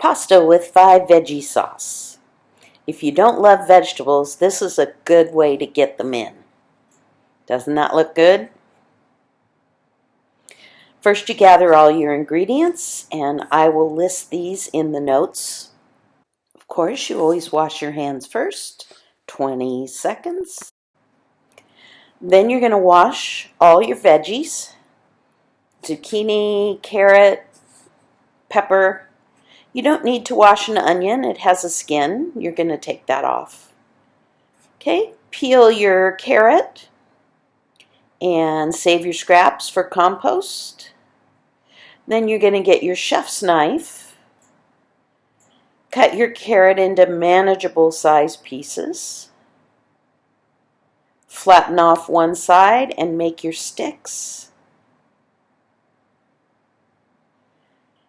Pasta with 5 veggie sauce. If you don't love vegetables, this is a good way to get them in. Doesn't that look good? First, you gather all your ingredients, and I will list these in the notes. Of course, you always wash your hands first, 20 seconds. Then you're going to wash all your veggies, zucchini, carrot, pepper. You don't need to wash an onion. It has a skin. You're going to take that off. Okay, peel your carrot and save your scraps for compost. Then you're going to get your chef's knife. Cut your carrot into manageable size pieces. Flatten off one side and make your sticks.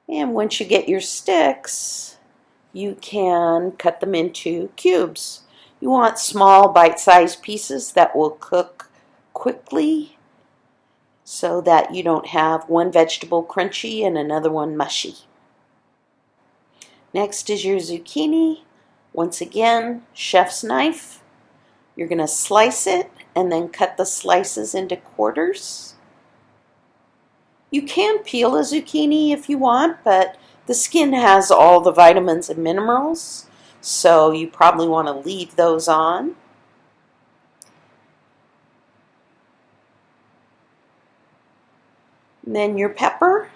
And once you get your sticks, you can cut them into cubes. You want small bite-sized pieces that will cook quickly so that you don't have one vegetable crunchy and another one mushy. Next is your zucchini. Once again, chef's knife. You're going to slice it and then cut the slices into quarters. You can peel a zucchini if you want, but the skin has all the vitamins and minerals, so you probably want to leave those on. And then your pepper,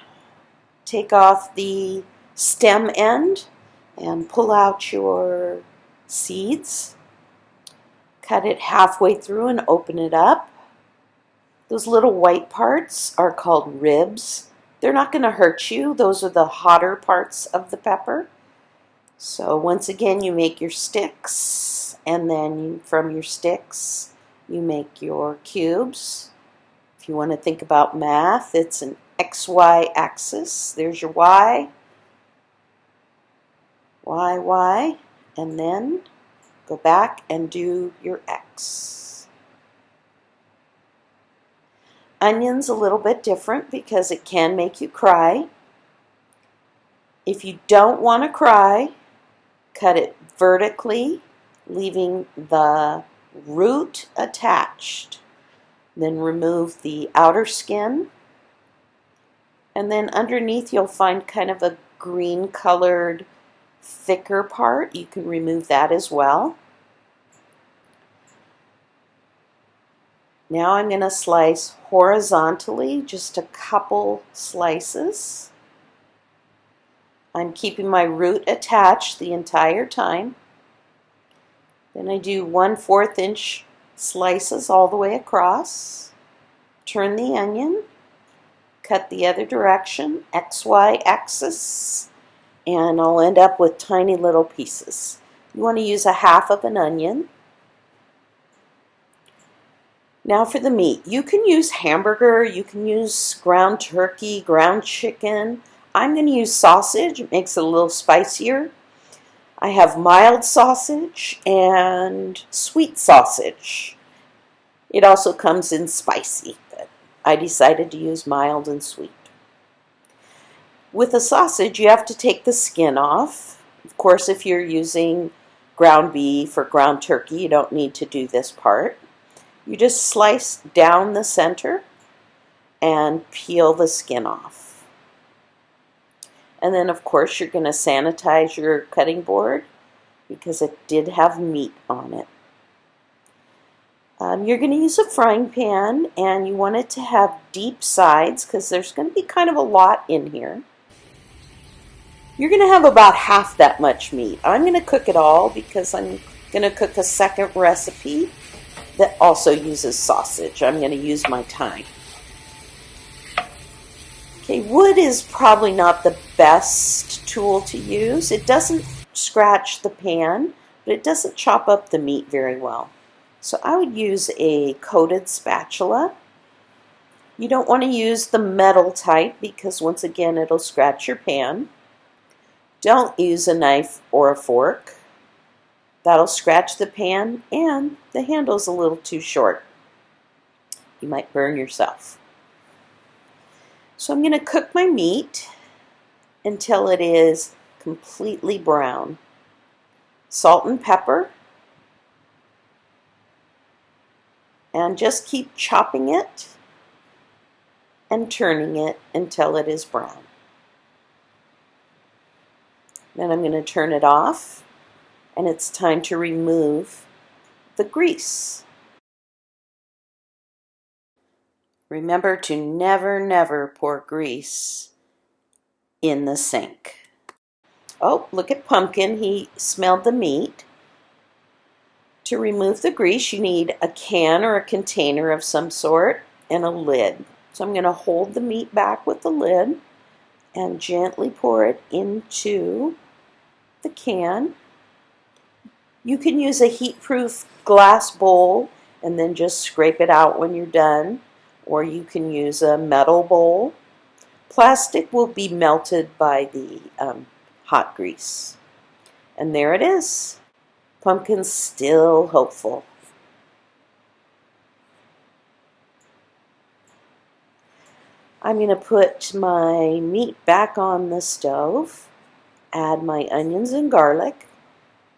take off the stem end and pull out your seeds. Cut it halfway through and open it up. Those little white parts are called ribs. They're not going to hurt you. Those are the hotter parts of the pepper. So once again, you make your sticks, and then from your sticks, you make your cubes. If you want to think about math, it's an XY axis. There's your Y, Y, Y, and then go back and do your X. Onion's a little bit different because it can make you cry. If you don't want to cry, cut it vertically, leaving the root attached. Then remove the outer skin. And then underneath you'll find kind of a green colored thicker part. You can remove that as well. Now I'm going to slice horizontally, just a couple slices. I'm keeping my root attached the entire time. Then I do 1/4 inch slices all the way across. Turn the onion, cut the other direction, XY axis, and I'll end up with tiny little pieces. You want to use a half of an onion. Now for the meat. You can use hamburger, you can use ground turkey, ground chicken. I'm going to use sausage. It makes it a little spicier. I have mild sausage and sweet sausage. It also comes in spicy, but I decided to use mild and sweet. With a sausage, you have to take the skin off. Of course, if you're using ground beef or ground turkey, you don't need to do this part. You just slice down the center and peel the skin off. And then, of course, you're going to sanitize your cutting board because it did have meat on it. You're going to use a frying pan, and you want it to have deep sides because there's going to be kind of a lot in here. You're going to have about half that much meat. I'm going to cook it all because I'm going to cook a second recipe that also uses sausage. I'm going to use my time. Okay, wood is probably not the best tool to use. It doesn't scratch the pan, but it doesn't chop up the meat very well. So I would use a coated spatula. You don't want to use the metal type because once again it'll scratch your pan. Don't use a knife or a fork. That'll scratch the pan, and the handle's a little too short. You might burn yourself. So I'm going to cook my meat until it is completely brown. Salt and pepper. And just keep chopping it and turning it until it is brown. Then I'm going to turn it off, and it's time to remove the grease. Remember to never pour grease in the sink. Oh, look at Pumpkin. He smelled the meat. To remove the grease, you need a can or a container of some sort and a lid. So I'm going to hold the meat back with the lid and gently pour it into the can. You can use a heat-proof glass bowl and then just scrape it out when you're done, or you can use a metal bowl. Plastic will be melted by the hot grease. And there it is. Pumpkin's still hopeful. I'm going to put my meat back on the stove, add my onions and garlic,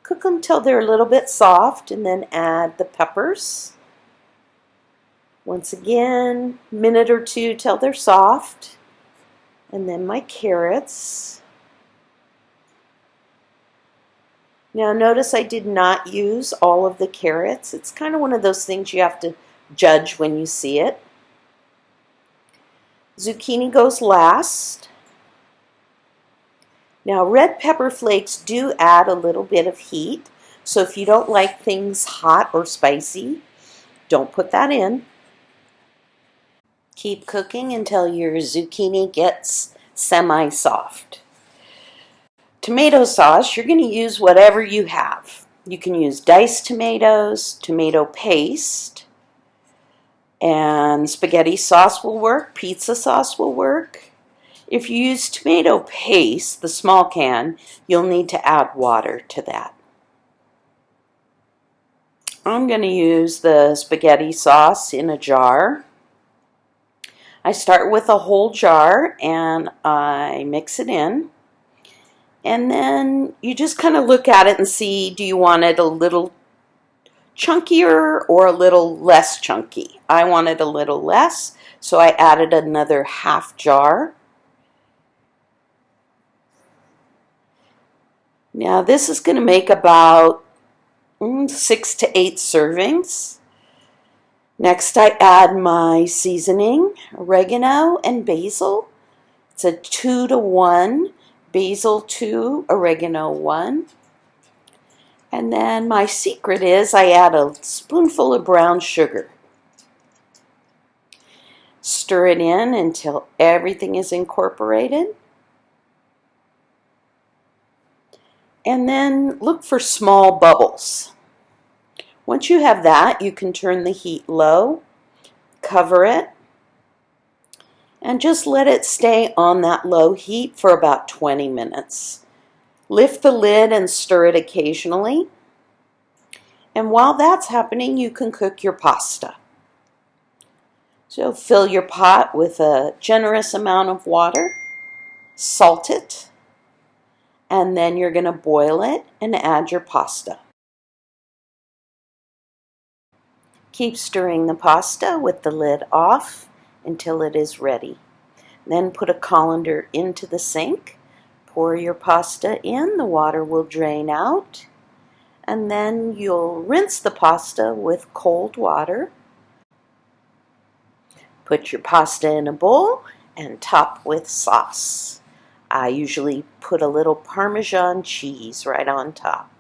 cook them till they're a little bit soft, and then add the peppers. Once again, a minute or two till they're soft, and then my carrots. Now notice I did not use all of the carrots. It's kind of one of those things you have to judge when you see it. Zucchini goes last. Now red pepper flakes do add a little bit of heat, so if you don't like things hot or spicy, don't put that in. Keep cooking until your zucchini gets semi-soft. Tomato sauce, you're going to use whatever you have. You can use diced tomatoes, tomato paste, and spaghetti sauce will work, pizza sauce will work. If you use tomato paste, the small can, you'll need to add water to that. I'm going to use the spaghetti sauce in a jar. I start with a whole jar and I mix it in. And then you just kind of look at it and see, do you want it a little chunkier or a little less chunky? I want it a little less, so I added another half jar. Now this is going to make about 6 to 8 servings. Next I add my seasoning, oregano and basil. It's a 2 to 1. Basil 2, oregano 1. And then my secret is I add a spoonful of brown sugar. Stir it in until everything is incorporated. And then look for small bubbles. Once you have that, you can turn the heat low, cover it, and just let it stay on that low heat for about 20 minutes. Lift the lid and stir it occasionally. And while that's happening, you can cook your pasta. So fill your pot with a generous amount of water, salt it, and then you're going to boil it and add your pasta. Keep stirring the pasta with the lid off until it is ready. Then put a colander into the sink, pour your pasta in, the water will drain out, and then you'll rinse the pasta with cold water. Put your pasta in a bowl and top with sauce. I usually put a little Parmesan cheese right on top.